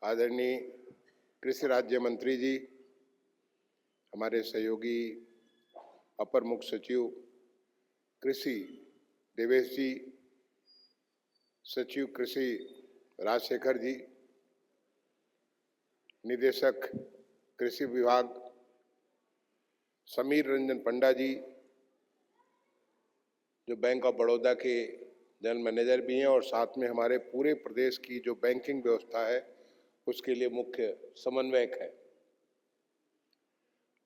आदरणीय कृषि राज्य मंत्री जी, हमारे सहयोगी अपर मुख्य सचिव कृषि देवेश जी, सचिव कृषि राजशेखर जी, निदेशक कृषि विभाग समीर रंजन पंडा जी, जो बैंक ऑफ बड़ौदा के जनरल मैनेजर भी हैं और साथ में हमारे पूरे प्रदेश की जो बैंकिंग व्यवस्था है उसके लिए मुख्य समन्वयक है।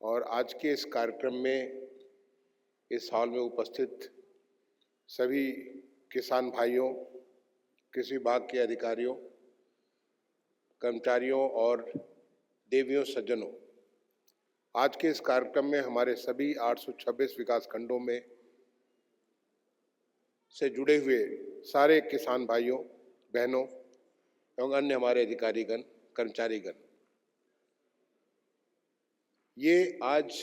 और आज के इस कार्यक्रम में इस हॉल में उपस्थित सभी किसान भाइयों, कृषि विभाग के अधिकारियों, कर्मचारियों और देवियों सज्जनों, आज के इस कार्यक्रम में हमारे सभी 826 विकास खंडों में से जुड़े हुए सारे किसान भाइयों, बहनों एवं अन्य हमारे अधिकारीगण, कर्मचारीगण, ये आज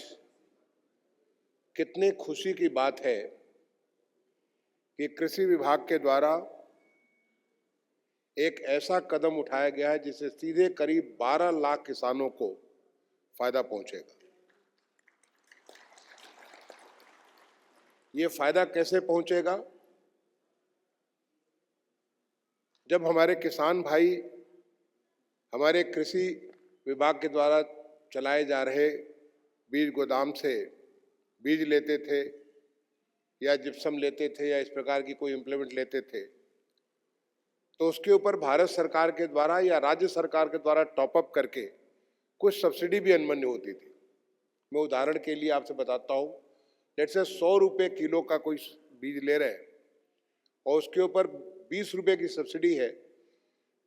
कितने खुशी की बात है कि कृषि विभाग के द्वारा एक ऐसा कदम उठाया गया है जिससे सीधे करीब 12 लाख किसानों को फायदा पहुंचेगा। ये फायदा कैसे पहुंचेगा? जब हमारे किसान भाई हमारे कृषि विभाग के द्वारा चलाए जा रहे बीज गोदाम से बीज लेते थे या जिप्सम लेते थे या इस प्रकार की कोई इम्प्लीमेंट लेते थे, तो उसके ऊपर भारत सरकार के द्वारा या राज्य सरकार के द्वारा टॉपअप करके कुछ सब्सिडी भी अनुमन्य होती थी। मैं उदाहरण के लिए आपसे बताता हूँ, जैसे 100 रुपये किलो का कोई बीज ले रहे हैं और उसके ऊपर 20 रुपये की सब्सिडी है,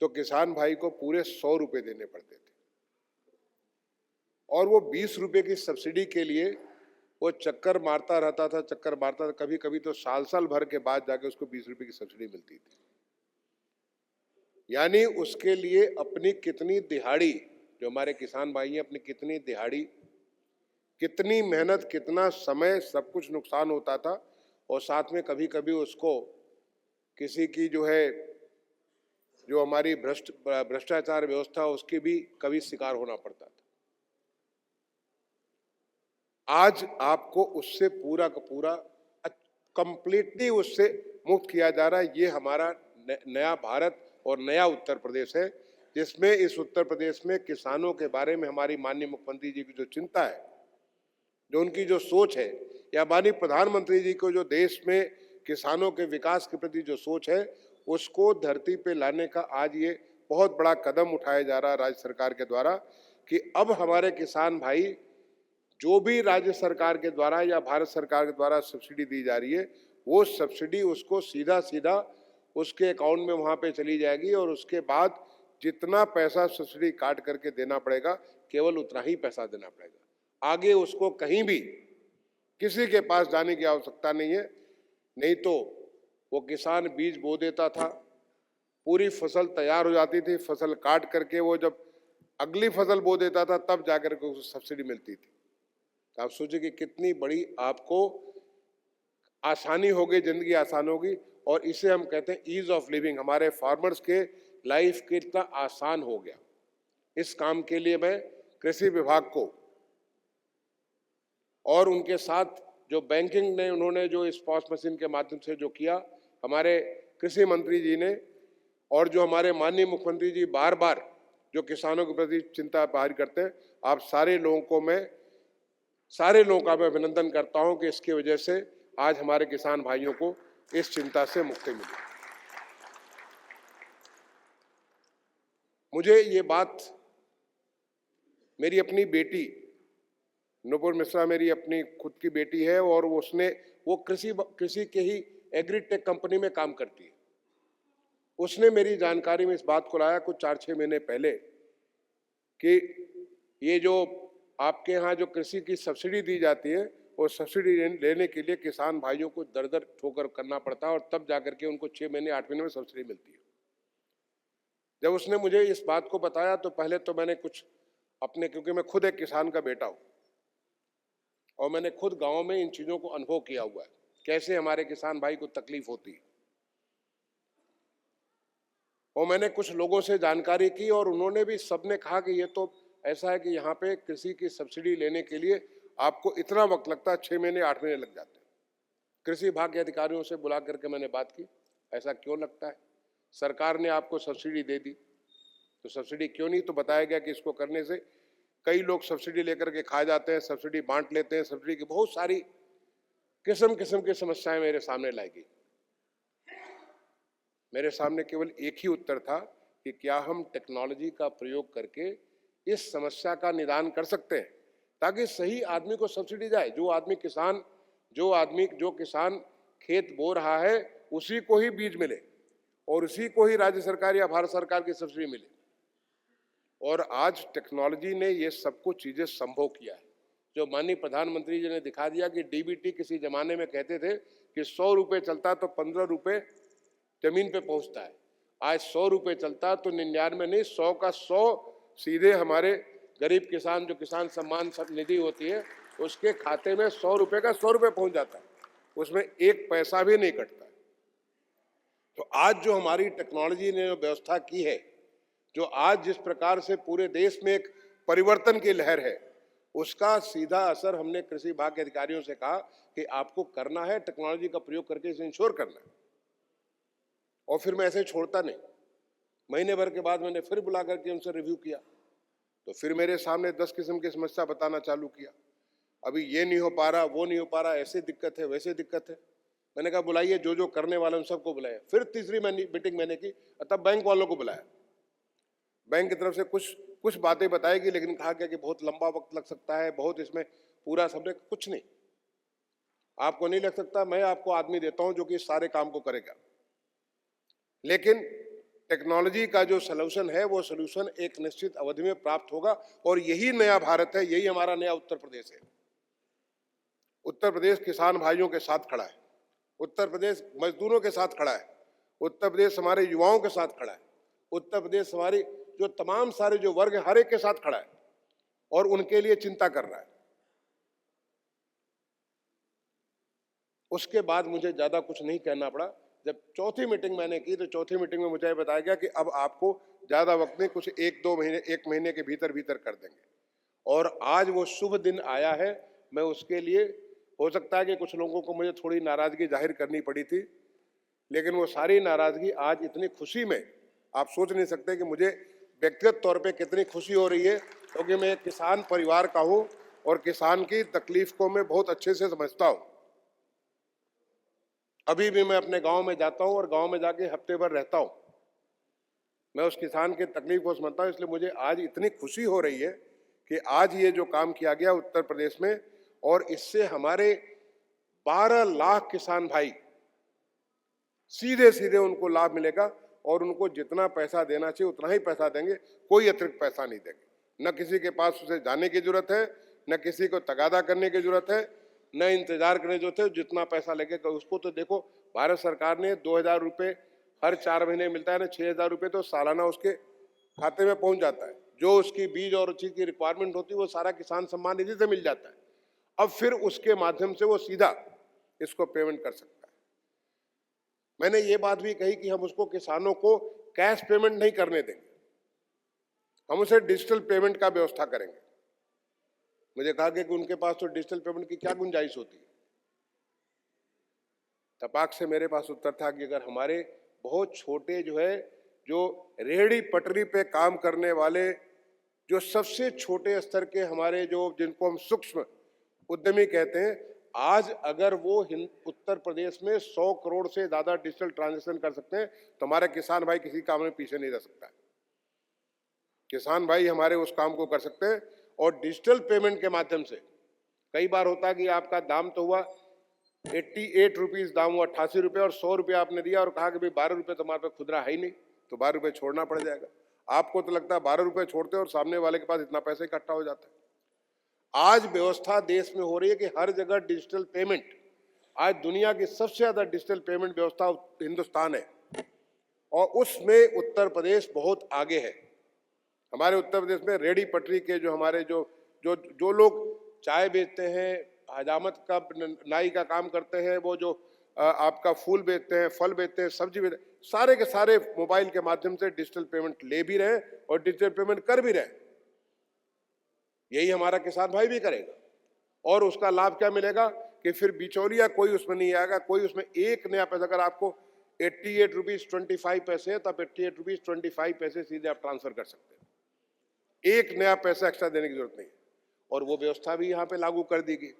तो किसान भाई को पूरे 100 रुपये देने पड़ते थे। और वो 20 रुपये की सब्सिडी के लिए वो चक्कर मारता रहता था, कभी कभी तो साल भर के बाद जाके उसको 20 रुपये की सब्सिडी मिलती थी। यानी उसके लिए अपनी कितनी दिहाड़ी, जो हमारे किसान भाई हैं, अपनी कितनी दिहाड़ी, कितनी मेहनत, कितना समय, सब कुछ नुकसान होता था। और साथ में कभी कभी उसको किसी की जो हमारी भ्रष्टाचार व्यवस्था, उसकी भी कभी शिकार होना पड़ता था। आज आपको उससे पूरा का पूरा कंप्लीटली उससे मुक्त किया जा रहा है। ये हमारा नया भारत और नया उत्तर प्रदेश है, जिसमें इस उत्तर प्रदेश में किसानों के बारे में हमारी माननीय मुख्यमंत्री जी की जो चिंता है, जो उनकी जो सोच है, या माननीय प्रधानमंत्री जी को जो देश में किसानों के विकास के प्रति जो सोच है, उसको धरती पे लाने का आज ये बहुत बड़ा कदम उठाया जा रहा है राज्य सरकार के द्वारा, कि अब हमारे किसान भाई जो भी राज्य सरकार के द्वारा या भारत सरकार के द्वारा सब्सिडी दी जा रही है, वो सब्सिडी उसको सीधा सीधा उसके अकाउंट में वहां पे चली जाएगी और उसके बाद जितना पैसा सब्सिडी काट करके देना पड़ेगा, केवल उतना ही पैसा देना पड़ेगा। आगे उसको कहीं भी किसी के पास जाने की आवश्यकता नहीं है। नहीं तो वो किसान बीज बो देता था, पूरी फसल तैयार हो जाती थी, फसल काट करके वो जब अगली फसल बो देता था तब जाकर के उसको सब्सिडी मिलती थी। तो आप सोचिए कि कितनी बड़ी आपको आसानी होगी, जिंदगी आसान होगी। और इसे हम कहते हैं ईज ऑफ लिविंग। हमारे फार्मर्स के लाइफ कितना आसान हो गया। इस काम के लिए मैं कृषि विभाग को और उनके साथ जो बैंकिंग ने उन्होंने जो इस पॉस मशीन के माध्यम से जो किया, हमारे कृषि मंत्री जी ने, और जो हमारे माननीय मुख्यमंत्री जी बार बार जो किसानों के प्रति चिंता जाहिर करते हैं, आप सारे लोगों का मैं अभिनंदन करता हूं कि इसकी वजह से आज हमारे किसान भाइयों को इस चिंता से मुक्ति मिली। मुझे ये बात मेरी अपनी बेटी नुपुर मिश्रा, मेरी अपनी खुद की बेटी है, और वो कृषि के ही एग्रीटेक कंपनी में काम करती है। उसने मेरी जानकारी में इस बात को लाया कुछ 4-6 महीने पहले कि ये जो आपके यहाँ जो कृषि की सब्सिडी दी जाती है, वो सब्सिडी लेने के लिए किसान भाइयों को दर दर ठोकर करना पड़ता है और तब जाकर के उनको 6 महीने 8 महीने में सब्सिडी मिलती है। जब उसने मुझे इस बात को बताया तो पहले तो मैंने कुछ अपने, क्योंकि मैं खुद एक किसान का बेटा हूं और मैंने खुद गांव में इन चीजों को अनुभव किया हुआ है, कैसे हमारे किसान भाई को तकलीफ होती है। और मैंने कुछ लोगों से जानकारी की और उन्होंने भी, सबने कहा कि ये तो ऐसा है कि यहाँ पे कृषि की सब्सिडी लेने के लिए आपको इतना वक्त लगता है, 6 महीने 8 महीने लग जाते हैं। कृषि विभाग के अधिकारियों से बुला करके मैंने बात की, ऐसा क्यों लगता है? सरकार ने आपको सब्सिडी दे दी तो सब्सिडी क्यों नहीं? तो बताया गया कि इसको करने से कई लोग सब्सिडी लेकर के खा जाते हैं, सब्सिडी बांट लेते हैं, सब्सिडी की बहुत सारी किस्म किस्म की समस्याएं मेरे सामने लाई गई। मेरे सामने केवल एक ही उत्तर था कि क्या हम टेक्नोलॉजी का प्रयोग करके इस समस्या का निदान कर सकते हैं ताकि सही आदमी को सब्सिडी जाए। जो किसान खेत बो रहा है उसी को ही बीज मिले और उसी को ही राज्य सरकार या भारत सरकार की सब्सिडी मिले। और आज टेक्नोलॉजी ने ये सब कुछ चीजें संभव किया है। जो माननीय प्रधानमंत्री जी ने दिखा दिया कि डीबीटी किसी जमाने में कहते थे कि 100 रुपये चलता तो 15 रुपये जमीन पे पहुंचता है, आज 100 रुपये चलता तो 99 नहीं 100 का 100 सीधे हमारे गरीब किसान, जो किसान सम्मान निधि होती है, उसके खाते में 100 रुपये का 100 रुपये पहुंच जाता है, उसमें एक पैसा भी नहीं कटता। तो आज जो हमारी टेक्नोलॉजी ने व्यवस्था की है, जो आज जिस प्रकार से पूरे देश में एक परिवर्तन की लहर है, उसका सीधा असर हमने कृषि विभाग के अधिकारियों से कहा कि आपको करना है, टेक्नोलॉजी का प्रयोग करके इसे इंश्योर करना है। और फिर मैं ऐसे छोड़ता नहीं, महीने भर के बाद मैंने फिर बुला करके उनसे रिव्यू किया, तो फिर मेरे सामने 10 किस्म की समस्या बताना चालू किया। अभी ये नहीं हो पा रहा, वो नहीं हो पा रहा, ऐसे दिक्कत है, वैसे दिक्कत है। मैंने कहा बुलाइए, जो करने वाले उन सबको बुलाया। फिर तीसरी मीटिंग मैंने की, तब बैंक वालों को बुलाया। बैंक की तरफ से कुछ बातें बताएगी, लेकिन कहा गया कि बहुत लंबा वक्त लग सकता है, बहुत इसमें पूरा सबने। कुछ नहीं, आपको नहीं लग सकता, मैं आपको आदमी देता हूं जो कि इस सारे काम को करेगा। लेकिन टेक्नोलॉजी का जो सलूशन है, वो सलूशन एक निश्चित अवधि में प्राप्त होगा और यही नया भारत है, यही हमारा नया उत्तर प्रदेश है। उत्तर प्रदेश किसान भाइयों के साथ खड़ा है, उत्तर प्रदेश मजदूरों के साथ खड़ा है, उत्तर प्रदेश हमारे युवाओं के साथ खड़ा है, उत्तर प्रदेश हमारी जो तमाम सारे जो वर्ग हर एक के साथ खड़ा है और उनके लिए चिंता कर रहा है। उसके बाद मुझे ज्यादा कुछ नहीं कहना पड़ा। जब चौथी मीटिंग मैंने की तो चौथी मीटिंग में मुझे बताया गया कि अब आपको ज्यादा वक्त नहीं, कुछ 1 महीने के भीतर कर देंगे। और आज वो शुभ दिन आया है। मैं उसके लिए, हो सकता है कि कुछ लोगों को मुझे थोड़ी नाराजगी जाहिर करनी पड़ी थी, लेकिन वो सारी नाराजगी आज इतनी खुशी में, आप सोच नहीं सकते कि मुझे व्यक्तिगत तौर पे कितनी खुशी हो रही है, क्योंकि मैं एक किसान परिवार का हूं और किसान की तकलीफ को मैं बहुत अच्छे से समझता हूं। अभी भी मैं अपने गांव में जाता हूं और गांव में जाके हफ्ते भर रहता हूं। मैं उस किसान की तकलीफ को समझता हूं, इसलिए मुझे आज इतनी खुशी हो रही है कि आज ये जो काम किया गया उत्तर प्रदेश में, और इससे हमारे 12 लाख किसान भाई सीधे सीधे उनको लाभ मिलेगा और उनको जितना पैसा देना चाहिए उतना ही पैसा देंगे, कोई अतिरिक्त पैसा नहीं देंगे। न किसी के पास उसे जाने की जरूरत है, न किसी को तगादा करने की जरूरत है, न इंतजार करने जो थे। जितना पैसा लगेगा उसको, तो देखो भारत सरकार ने 2000 रुपये हर 4 महीने मिलता है ना, 6000 रुपये तो सालाना उसके खाते में पहुंच जाता है। जो उसकी बीज और चीज की रिक्वायरमेंट होती है वो सारा किसान सम्मान निधि से मिल जाता है। अब फिर उसके माध्यम से वो सीधा इसको पेमेंट कर सकता है। मैंने ये बात भी कही कि हम उसको, किसानों को कैश पेमेंट नहीं करने देंगे, हम उसे डिजिटल पेमेंट का व्यवस्था करेंगे। मुझे कहा कि उनके पास तो डिजिटल पेमेंट की क्या गुंजाइश होती है। तपाक से मेरे पास उत्तर था कि अगर हमारे बहुत छोटे जो रेहड़ी पटरी पे काम करने वाले, जो सबसे छोटे स्तर के हमारे जिनको हम सूक्ष्म उद्यमी कहते हैं, आज अगर वो उत्तर प्रदेश में 100 करोड़ से ज्यादा डिजिटल ट्रांजैक्शन कर सकते हैं तो हमारे किसान भाई किसी काम में पीछे नहीं रह सकता है। किसान भाई हमारे उस काम को कर सकते हैं। और डिजिटल पेमेंट के माध्यम से कई बार होता है कि आपका दाम तो हुआ 88 रुपीज, दाम हुआ 88 रुपये, और 100 रुपये आपने दिया और कहा कि भाई 12 रुपये तुम्हारे पे खुदरा है ही नहीं, तो 12 रुपये छोड़ना पड़ जाएगा। आपको तो लगता है 12 रुपये छोड़ते और सामने वाले के पास इतना पैसा इकट्ठा हो जाता है। आज व्यवस्था देश में हो रही है कि हर जगह डिजिटल पेमेंट, आज दुनिया की सबसे ज्यादा डिजिटल पेमेंट व्यवस्था हिंदुस्तान है और उसमें उत्तर प्रदेश बहुत आगे है। हमारे उत्तर प्रदेश में रेडी पटरी के जो हमारे जो लोग चाय बेचते हैं, हजामत का नाई का काम करते हैं, वो जो आपका फूल बेचते हैं, फल बेचते हैं, सब्जी बेचते हैं, सारे के सारे मोबाइल के माध्यम से डिजिटल पेमेंट ले भी रहे हैं और डिजिटल पेमेंट कर भी रहे हैं। यही हमारा किसान भाई भी करेगा और उसका लाभ क्या मिलेगा कि फिर बिचौलिया कोई उसमें नहीं आएगा, कोई उसमें एक नया पैसा। अगर आपको 88 रुपीज 25 पैसे है तो आप 88 रुपीज 25 पैसे सीधे आप ट्रांसफर कर सकते हैं, एक नया पैसा एक्स्ट्रा देने की जरूरत नहीं है। और वो व्यवस्था भी यहाँ पे लागू कर दी गई।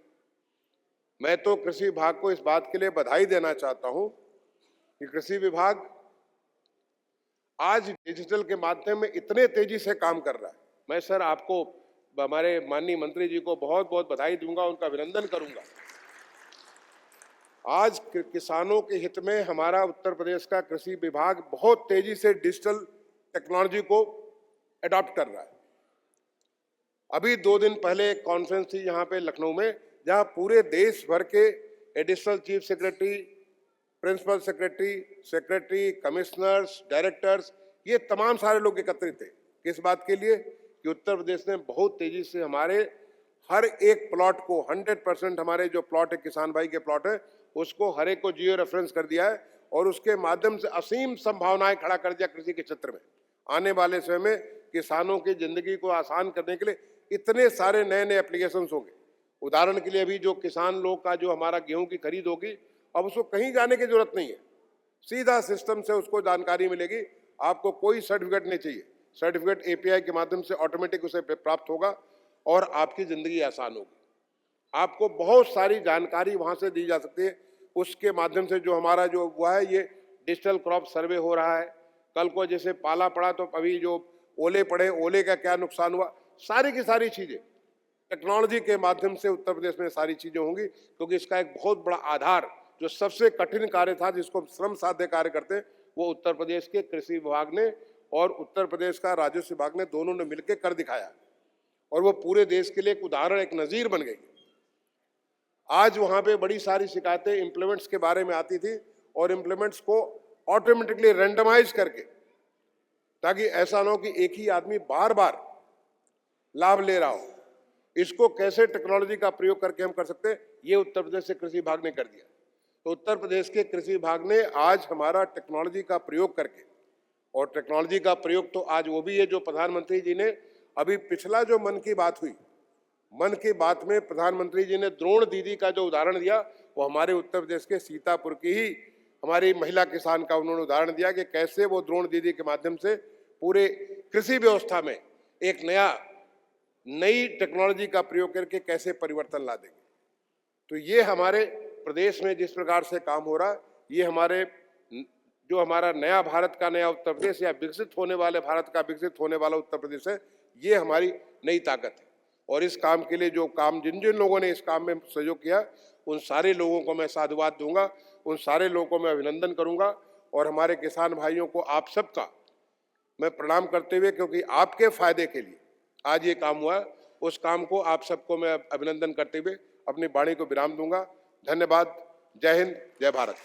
मैं तो कृषि विभाग को इस बात के लिए बधाई देना चाहता हूं कि कृषि विभाग आज डिजिटल के माध्यम में इतने तेजी से काम कर रहा है। मैं सर आपको, हमारे माननीय मंत्री जी को बहुत बहुत बधाई दूंगा, उनका अभिनंदन करूंगा। आज किसानों के हित में हमारा उत्तर प्रदेश का कृषि विभाग बहुत तेजी से डिजिटल टेक्नोलॉजी को अडॉप्ट कर रहा है। अभी 2 दिन पहले एक कॉन्फ्रेंस थी यहाँ पे लखनऊ में, जहाँ पूरे देश भर के additional chief secretary, principal secretary, commissioners, directors, ये तमाम सारे लोग एकत्रित थे। किस बात के लिए? कि उत्तर प्रदेश ने बहुत तेजी से हमारे हर एक प्लॉट को 100% हमारे जो प्लॉट है, किसान भाई के प्लॉट है, उसको हर एक को जियो रेफरेंस कर दिया है और उसके माध्यम से असीम संभावनाएं खड़ा कर दिया कृषि के क्षेत्र में। आने वाले समय में किसानों की जिंदगी को आसान करने के लिए इतने सारे नए नए एप्लीकेशंस होंगे। उदाहरण के लिए अभी जो किसान लोग का जो हमारा गेहूं की खरीद होगी, अब उसको कहीं जाने की जरूरत नहीं है, सीधा सिस्टम से उसको जानकारी मिलेगी। आपको कोई सर्टिफिकेट नहीं चाहिए, सर्टिफिकेट एपीआई के माध्यम से ऑटोमेटिक उसे प्राप्त होगा और आपकी जिंदगी आसान होगी। आपको बहुत सारी जानकारी वहां से दी जा सकती है। उसके माध्यम से जो हमारा जो हुआ है, ये डिजिटल क्रॉप सर्वे हो रहा है। कल को जैसे पाला पड़ा तो अभी जो ओले पड़े, ओले का क्या नुकसान हुआ, सारी की सारी चीजें टेक्नोलॉजी के माध्यम से उत्तर प्रदेश में सारी चीजें होंगी। क्योंकि इसका एक बहुत बड़ा आधार, जो सबसे कठिन कार्य था, जिसको श्रम साध्य कार्य करते हैं, वो उत्तर प्रदेश के कृषि विभाग ने और उत्तर प्रदेश का राजस्व विभाग ने, दोनों ने मिलकर कर दिखाया और वो पूरे देश के लिए एक उदाहरण, एक नजीर बन गई। आज वहां पे बड़ी सारी शिकायतें इम्प्लीमेंट्स के बारे में आती थी और इम्प्लीमेंट्स को ऑटोमेटिकली रैंडमाइज करके, ताकि ऐसा ना हो कि एक ही आदमी बार बार लाभ ले रहा हो, इसको कैसे टेक्नोलॉजी का प्रयोग करके हम कर सकते हैं, ये उत्तर प्रदेश के कृषि विभाग ने कर दिया। तो उत्तर प्रदेश के कृषि विभाग ने आज हमारा टेक्नोलॉजी का प्रयोग करके, और टेक्नोलॉजी का प्रयोग तो आज वो भी है जो प्रधानमंत्री जी ने अभी पिछला जो मन की बात हुई, मन की बात में प्रधानमंत्री जी ने द्रोण दीदी का जो उदाहरण दिया, वो हमारे उत्तर प्रदेश के सीतापुर की ही हमारी महिला किसान का उन्होंने उदाहरण दिया कि कैसे वो द्रोण दीदी के माध्यम से पूरे कृषि व्यवस्था में एक नई टेक्नोलॉजी का प्रयोग करके कैसे परिवर्तन ला देंगे। तो ये हमारे प्रदेश में जिस प्रकार से काम हो रहा है, ये हमारे जो हमारा नया भारत का नया उत्तर प्रदेश, या विकसित होने वाले भारत का विकसित होने वाला उत्तर प्रदेश है, ये हमारी नई ताकत है। और इस काम के लिए जो काम जिन जिन लोगों ने इस काम में सहयोग किया, उन सारे लोगों को मैं साधुवाद दूंगा, उन सारे लोगों को मैं अभिनंदन करूंगा। और हमारे किसान भाइयों को, आप सबका मैं प्रणाम करते हुए, क्योंकि आपके फायदे के लिए आज ये काम हुआ, उस काम को आप सबको मैं अभिनंदन करते हुए अपनी वाणी को विराम दूंगा। धन्यवाद। जय हिंद, जय भारत।